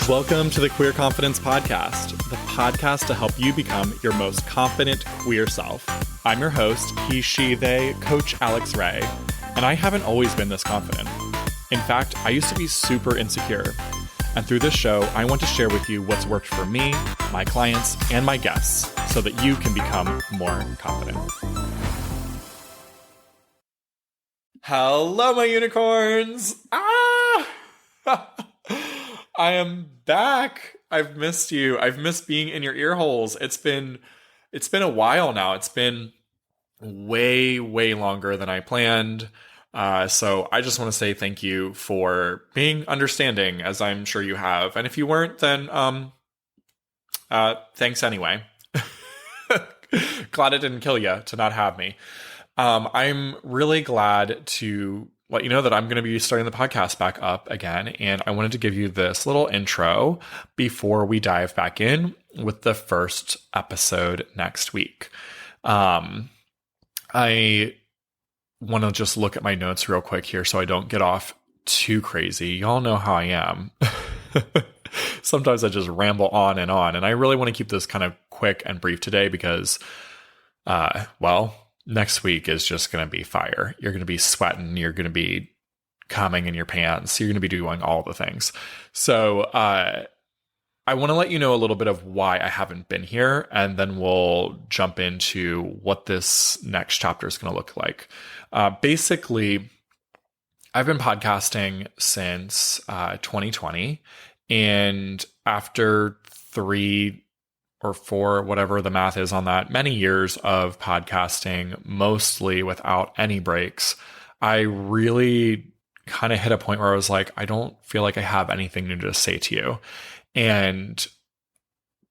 Welcome to the Queer Confidence Podcast, the podcast to help you become your most confident queer self. I'm your host, he, she, they, Coach Alex Ray, and I haven't always been this confident. In fact, I used to be super insecure. And through this show, I want to share with you what's worked for me, my clients, and my guests so that you can become more confident. Hello, my unicorns! I am back. I've missed you. I've missed being in your ear holes. It's been a while now. It's been way longer than I planned. So I just want to say thank you for being understanding, as I'm sure you have. And if you weren't, then thanks anyway. Glad it didn't kill you to not have me. I'm really glad to let you know that I'm going to be starting the podcast back up again. And I wanted to give you this little intro before we dive back in with the first episode next week. I want to just look at my notes real quick here so I don't get off too crazy. Y'all know how I am. Sometimes I just ramble on. And I really want to keep this kind of quick and brief today because, next week is just going to be fire. You're going to be sweating. You're going to be coming in your pants. You're going to be doing all the things. So I want to let you know a little bit of why I haven't been here, and then we'll jump into what this next chapter is going to look like. Basically, I've been podcasting since 2020, and after 3 or 4, whatever the math is on that, many years of podcasting, mostly without any breaks, I really kind of hit a point where I was like, I don't feel like I have anything new to say to you. And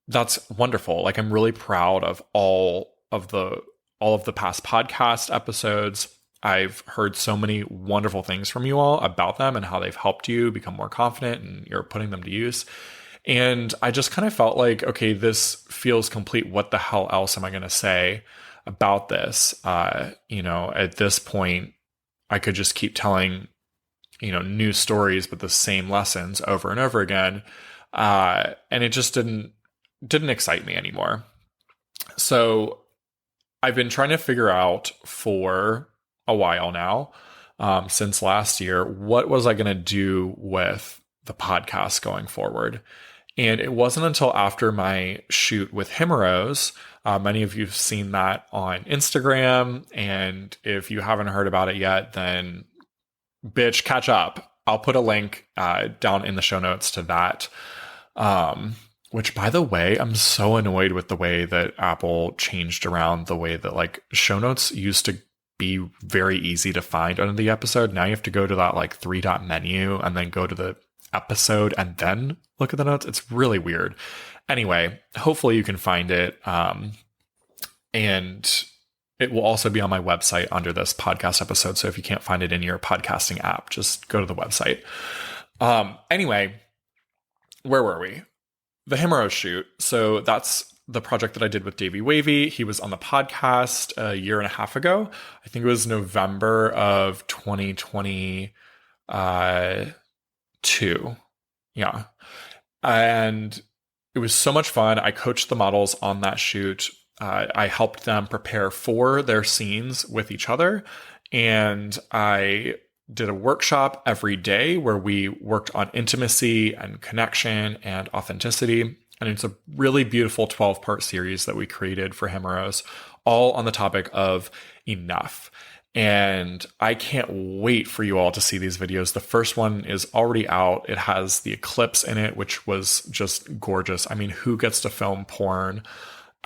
that's wonderful. Like, I'm really proud of all of the past podcast episodes. I've heard so many wonderful things from you all about them and how they've helped you become more confident and you're putting them to use. And I just kind of felt like, okay, this feels complete. What the hell else am I going to say about this? At this point, I could just keep telling, new stories, but the same lessons over and over again. And it just didn't excite me anymore. So I've been trying to figure out for a while now, since last year, what was I going to do with the podcast going forward? And it wasn't until after my shoot with Himeros, many of you have seen that on Instagram, and if you haven't heard about it yet, then bitch, catch up. I'll put a link down in the show notes to that, which, by the way, I'm so annoyed with the way that Apple changed around the way that like show notes used to be very easy to find under the episode. Now you have to go to that like 3-dot menu and then go to the episode and then look at the notes. It's really weird. Anyway, hopefully you can find it. And it will also be on my website under this podcast episode. So if you can't find it in your podcasting app, just go to the website. Anyway, where were we? The Himeros shoot. So that's the project that I did with Davey Wavy. He was on the podcast a year and a half ago. I think it was November of 2022. Yeah. And it was so much fun. I coached the models on that shoot. I helped them prepare for their scenes with each other. And I did a workshop every day where we worked on intimacy and connection and authenticity. And it's a really beautiful 12-part series that we created for Himeros, all on the topic of enough. And I can't wait for you all to see these videos. The first one is already out. It has the eclipse in it, which was just gorgeous. I mean, who gets to film porn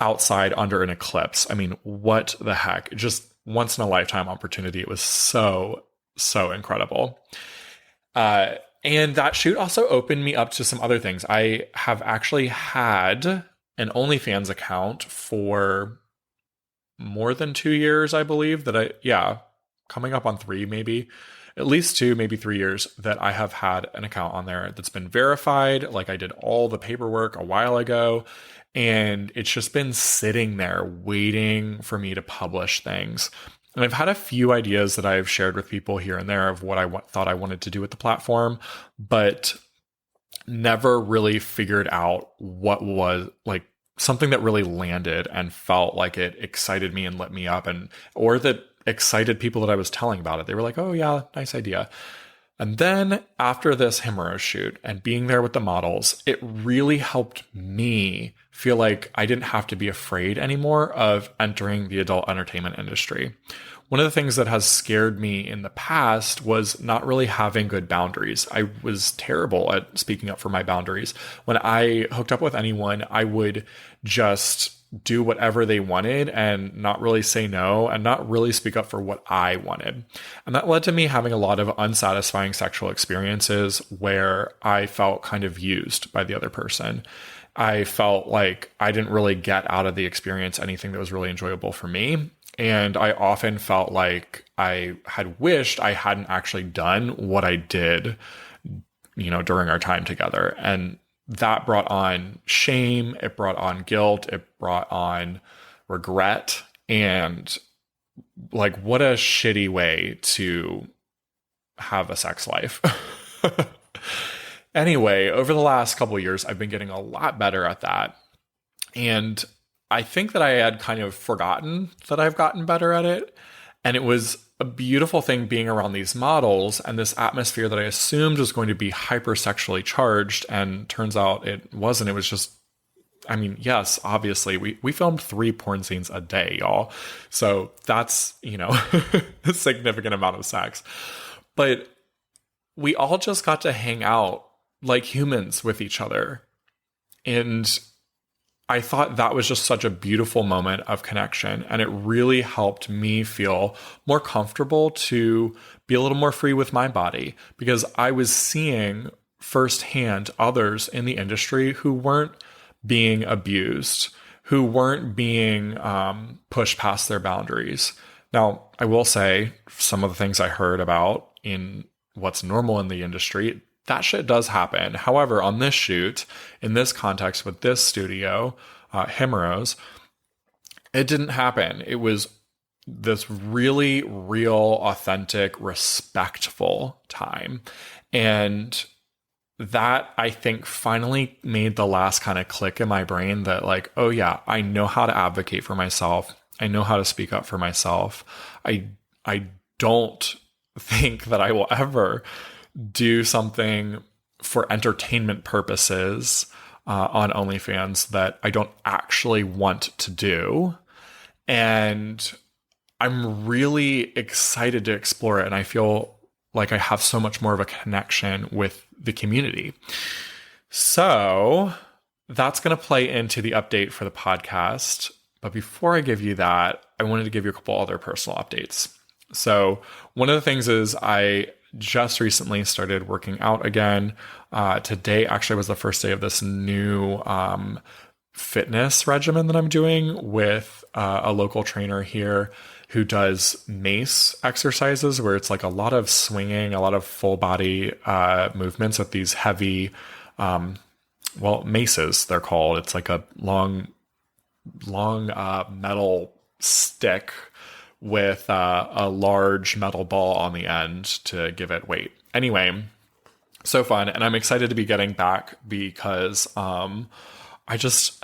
outside under an eclipse? I mean, what the heck? Just once in a lifetime opportunity. It was so incredible. And that shoot also opened me up to some other things. I have actually had an OnlyFans account for more than 2 years, I believe, coming up on 3, maybe at least 2, maybe 3 years that I have had an account on there that's been verified. Like, I did all the paperwork a while ago, and it's just been sitting there waiting for me to publish things. And I've had a few ideas that I've shared with people here and there of what I thought I wanted to do with the platform, but never really figured out what was like something that really landed and felt like it excited me and lit me up, and or that excited people that I was telling about it. They were like, oh yeah, nice idea. And then after this Hemorrhoes shoot and being there with the models, it really helped me feel like I didn't have to be afraid anymore of entering the adult entertainment industry. One of the things that has scared me in the past was not really having good boundaries. I was terrible at speaking up for my boundaries. When I hooked up with anyone, I would just do whatever they wanted and not really say no and not really speak up for what I wanted. And that led to me having a lot of unsatisfying sexual experiences where I felt kind of used by the other person. I felt like I didn't really get out of the experience anything that was really enjoyable for me. And I often felt like I had wished I hadn't actually done what I did, during our time together. And that brought on shame, it brought on guilt, it brought on regret, and like, what a shitty way to have a sex life. Anyway, over the last couple of years, I've been getting a lot better at that. And I think that I had kind of forgotten that I've gotten better at it. And it was a beautiful thing being around these models and this atmosphere that I assumed was going to be hypersexually charged. And turns out it wasn't. It was just, yes, obviously, we filmed 3 porn scenes a day, y'all. So that's, a significant amount of sex. But we all just got to hang out like humans with each other. And I thought that was just such a beautiful moment of connection. And it really helped me feel more comfortable to be a little more free with my body, because I was seeing firsthand others in the industry who weren't being abused, who weren't being pushed past their boundaries. Now, I will say some of the things I heard about in what's normal in the industry, that shit does happen. However, on this shoot, in this context with this studio, Hemorrhoes, it didn't happen. It was this really real, authentic, respectful time. And that, I think, finally made the last kind of click in my brain that like, oh yeah, I know how to advocate for myself. I know how to speak up for myself. I don't think that I will ever do something for entertainment purposes on OnlyFans that I don't actually want to do. And I'm really excited to explore it. And I feel like I have so much more of a connection with the community. So that's going to play into the update for the podcast. But before I give you that, I wanted to give you a couple other personal updates. So one of the things is I just recently started working out again. Today actually was the first day of this new fitness regimen that I'm doing with a local trainer here who does mace exercises, where it's like a lot of swinging, a lot of full body movements with these heavy, maces, they're called. It's like a long metal stick with a large metal ball on the end to give it weight. Anyway, so fun. And I'm excited to be getting back because I just,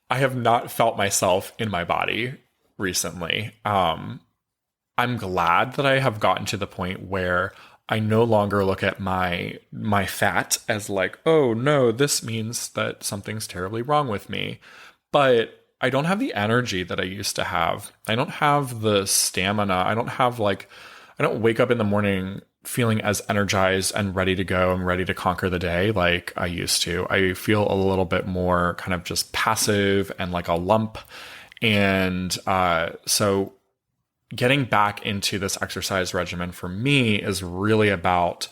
I have not felt myself in my body recently. I'm glad that I have gotten to the point where I no longer look at my fat as like, oh no, this means that something's terribly wrong with me. But I don't have the energy that I used to have. I don't have the stamina. I don't wake up in the morning feeling as energized and ready to go and ready to conquer the day like I used to. I feel a little bit more kind of just passive and like a lump. And so getting back into this exercise regimen for me is really about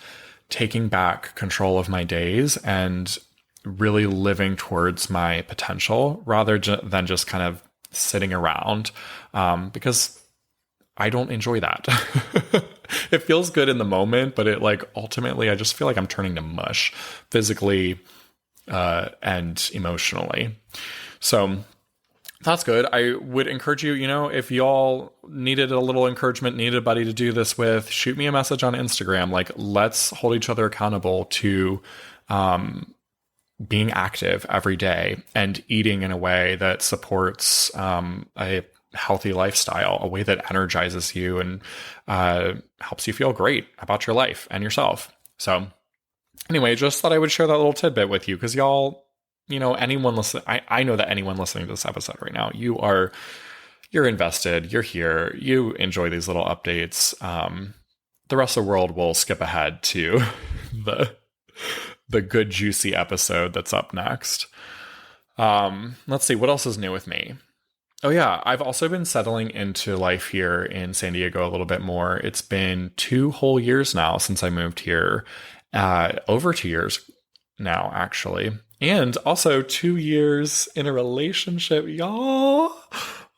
taking back control of my days and really living towards my potential rather than just kind of sitting around, because I don't enjoy that. It feels good in the moment, but it ultimately I just feel like I'm turning to mush physically and emotionally. So that's good. I would encourage you, if y'all needed a little encouragement, needed a buddy to do this with, shoot me a message on Instagram. Let's hold each other accountable to being active every day and eating in a way that supports a healthy lifestyle, a way that energizes you and helps you feel great about your life and yourself. So anyway, just thought I would share that little tidbit with you because y'all, anyone listen, I know that anyone listening to this episode right now, you're invested, you're here, you enjoy these little updates. The rest of the world will skip ahead to the good juicy episode that's up next. Let's see, what else is new with me? Oh yeah, I've also been settling into life here in San Diego a little bit more. It's been 2 whole years now since I moved here. Over 2 years now, actually. And also 2 years in a relationship, y'all.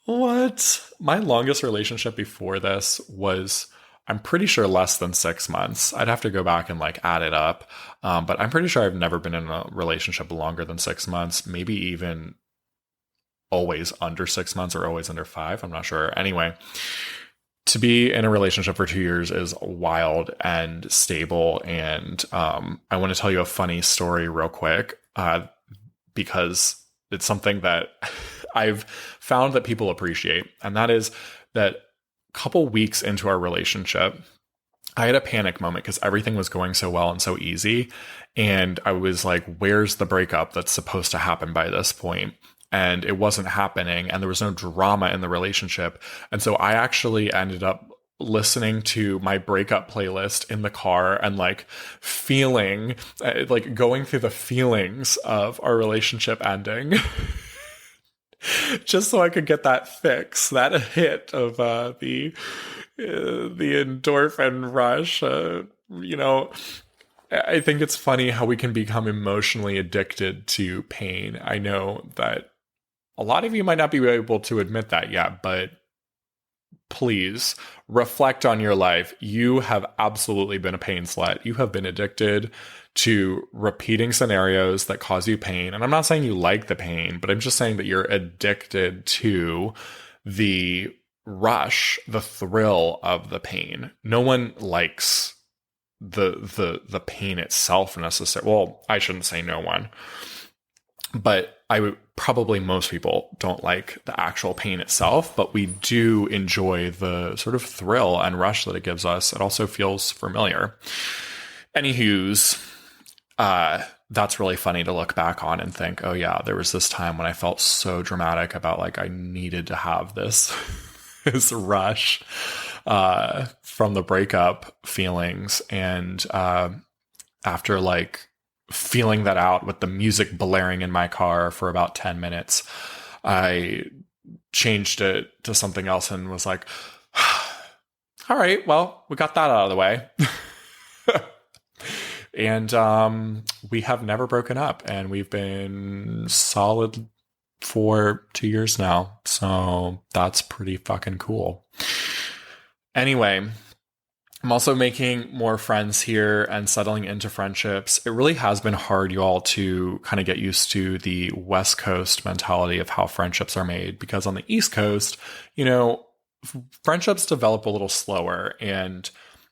What? My longest relationship before this was, I'm pretty sure, less than 6 months. I'd have to go back and add it up. But I'm pretty sure I've never been in a relationship longer than 6 months, maybe even always under 6 months or always under 5. I'm not sure. Anyway, to be in a relationship for 2 years is wild and stable. And I want to tell you a funny story real quick because it's something that I've found that people appreciate. And that is that a couple weeks into our relationship, I had a panic moment because everything was going so well and so easy. And I was like, where's the breakup that's supposed to happen by this point? And it wasn't happening, and there was no drama in the relationship. And so I actually ended up listening to my breakup playlist in the car and feeling, going through the feelings of our relationship ending. Just so I could get that fix, that hit of the endorphin rush. I think it's funny how we can become emotionally addicted to pain. I know that a lot of you might not be able to admit that yet, but please reflect on your life. You have absolutely been a pain slut. You have been addicted to repeating scenarios that cause you pain. And I'm not saying you like the pain, but I'm just saying that you're addicted to the rush, the thrill of the pain. No one likes the pain itself necessarily. Well, I shouldn't say no one, but probably most people don't like the actual pain itself, but we do enjoy the sort of thrill and rush that it gives us. It also feels familiar. Anywho's, that's really funny to look back on and think, oh yeah, there was this time when I felt so dramatic about I needed to have this, this rush, from the breakup feelings. And, after feeling that out with the music blaring in my car for about 10 minutes, I changed it to something else and was like, all right, well, we got that out of the way. And we have never broken up, and we've been solid for 2 years now. So that's pretty fucking cool. Anyway, I'm also making more friends here and settling into friendships. It really has been hard, you all, to kind of get used to the West Coast mentality of how friendships are made, because on the East Coast, friendships develop a little slower, and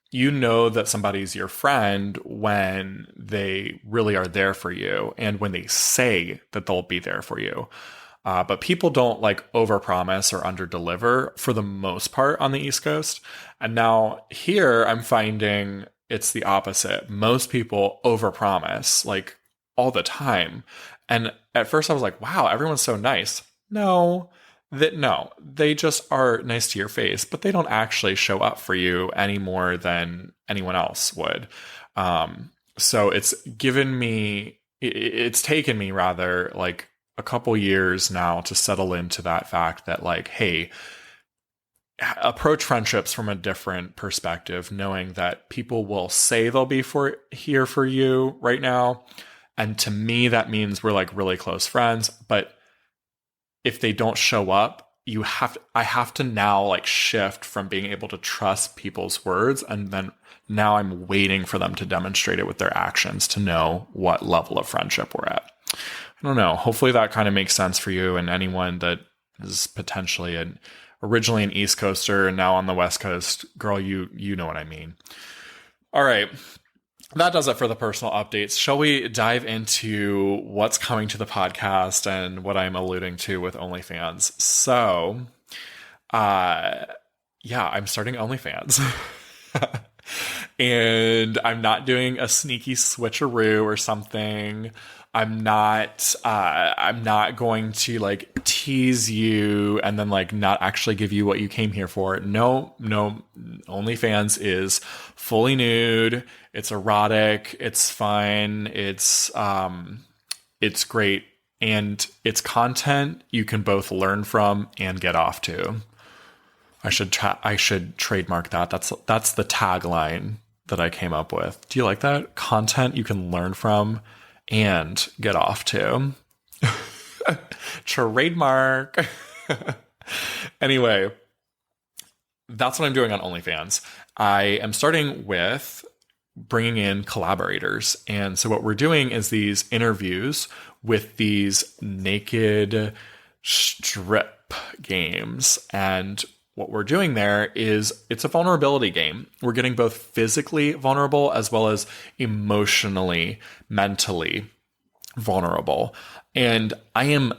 you know that somebody's your friend when they really are there for you and when they say that they'll be there for you. But people don't overpromise or underdeliver for the most part on the East Coast. And now here I'm finding it's the opposite. Most people overpromise all the time. And at first I was like, wow, everyone's so nice. No, they just are nice to your face, but they don't actually show up for you any more than anyone else would. So it's taken me rather a couple years now to settle into that fact that hey, approach friendships from a different perspective, knowing that people will say they'll be here for you right now. And to me, that means we're really close friends. But if they don't show up, I have to now shift from being able to trust people's words. And then now I'm waiting for them to demonstrate it with their actions to know what level of friendship we're at. I don't know. Hopefully that kind of makes sense for you and anyone that is potentially originally an East Coaster and now on the West Coast. Girl, you know what I mean. All right. that does it for the personal updates. Shall we dive into what's coming to the podcast and what I'm alluding to with OnlyFans? So, yeah, I'm starting OnlyFans. And I'm not doing a sneaky switcheroo or something. I'm not going to like tease you and then like not actually give you what you came here for. No, OnlyFans is fully nude. It's erotic. It's fun. It's great. And it's content you can both learn from and get off to. I should trademark that. That's the tagline that I came up with. Do you like that? Content you can learn from and get off to. Trademark. Anyway, that's what I'm doing on OnlyFans. I am starting with bringing in collaborators. And so what we're doing is these interviews with these naked strip games. And what we're doing there is it's a vulnerability game. We're getting both physically vulnerable as well as emotionally, mentally vulnerable. And I am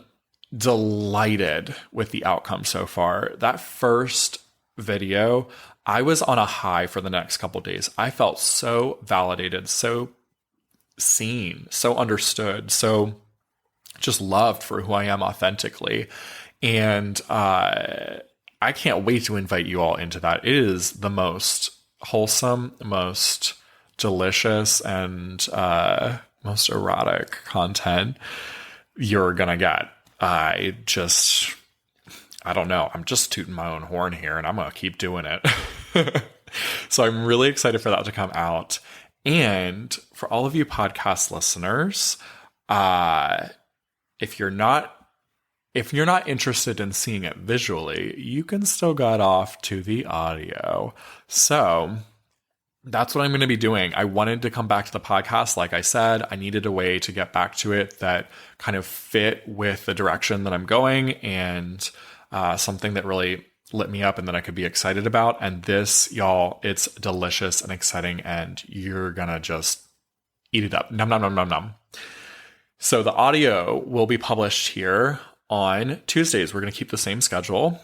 delighted with the outcome so far. That first video, I was on a high for the next couple days. I felt so validated, so seen, so understood, so just loved for who I am authentically. And I can't wait to invite you all into that. It is the most wholesome, most delicious, and most erotic content you're going to get. I don't know. I'm just tooting my own horn here and I'm going to keep doing it. So I'm really excited for that to come out. And for all of you podcast listeners, if you're not interested in seeing it visually, you can still get off to the audio. So that's what I'm going to be doing. I wanted to come back to the podcast. Like I said, I needed a way to get back to it that kind of fit with the direction that I'm going and something that really lit me up and that I could be excited about. And this, y'all, it's delicious and exciting and you're going to just eat it up. Nom, nom, nom, nom, nom. So the audio will be published here on Tuesdays. We're going to keep the same schedule.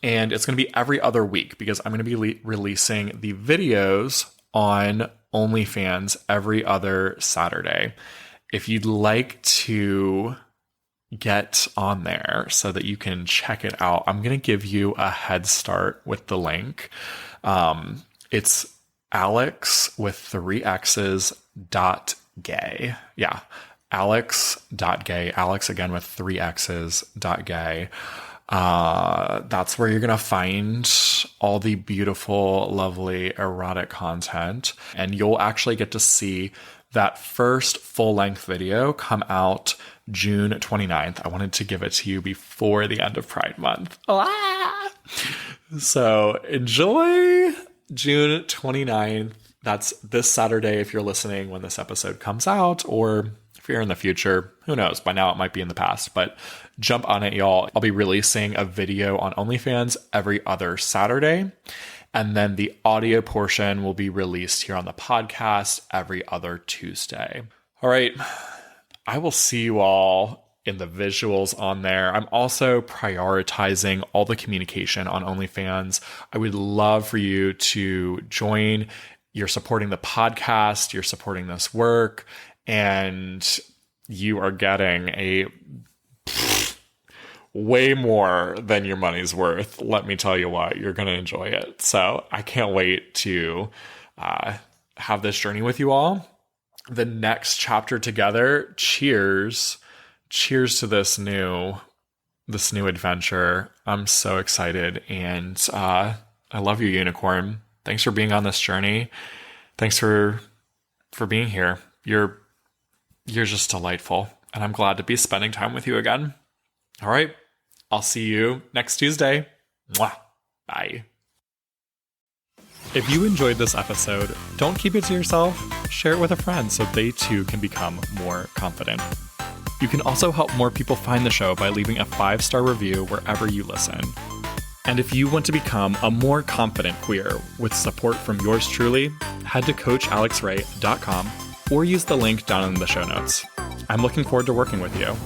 And it's going to be every other week because I'm going to be releasing the videos on OnlyFans every other Saturday. If you'd like to get on there so that you can check it out, I'm going to give you a head start with the link. It's Alex with 3 X's .gay. Yeah. Alex.gay. Alex again with 3 X's .gay. That's where you're going to find all the beautiful, lovely, erotic content. And you'll actually get to see that first full-length video come out June 29th. I wanted to give it to you before the end of Pride Month. Ah! So enjoy June 29th. That's this Saturday if you're listening when this episode comes out, or if you're in the future, who knows? By now it might be in the past, but jump on it, y'all. I'll be releasing a video on OnlyFans every other Saturday. And then the audio portion will be released here on the podcast every other Tuesday. All right. I will see you all in the visuals on there. I'm also prioritizing all the communication on OnlyFans. I would love for you to join. You're supporting the podcast. You're supporting this work. And you are getting a way more than your money's worth. Let me tell you what, you're going to enjoy it. So I can't wait to have this journey with you all. The next chapter together. Cheers. Cheers to this new adventure. I'm so excited. And I love you, Unicorn. Thanks for being on this journey. Thanks for being here. You're just delightful. And I'm glad to be spending time with you again. All right. I'll see you next Tuesday. Mwah. Bye. If you enjoyed this episode, don't keep it to yourself. Share it with a friend so they too can become more confident. You can also help more people find the show by leaving a 5-star review wherever you listen. And if you want to become a more confident queer with support from yours truly, head to coachalexray.com or use the link down in the show notes. I'm looking forward to working with you.